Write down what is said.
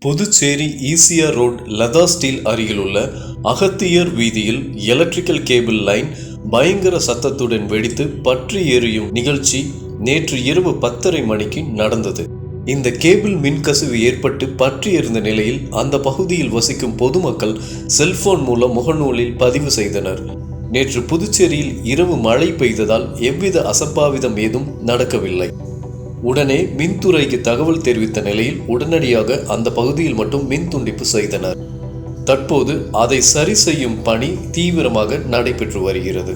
Puducherry ECR road Latha steel அருகிலுள்ள அகத்தியர் வீதியில் electrical cable line பயங்கர சத்தத்துடன் வெடித்து பற்றி எரியும் நிகழ்ச்சி நேற்று இரவு 10:30 மணிக்கு நடந்தது. இந்த கேபிள் மின்கசிவு ஏற்பட்டு பற்றி எரிந்த நிலையில் அந்த பகுதியில் வசிக்கும் பொதுமக்கள் செல்போன் மூலம் முகநூலில் பதிவு செய்தனர். நேற்று புதுச்சேரியில் இரவு மழை பெய்ததால் எவ்வித அசம்பாவிதம் ஏதும் நடக்கவில்லை. உடனே மின்துறைக்கு தகவல் தெரிவித்த நிலையில் உடனடியாக அந்த பகுதியில் மட்டும் மின் துண்டிப்பு செய்தனர். தற்போது அதை சரி செய்யும் பணி தீவிரமாக நடைபெற்று வருகிறது.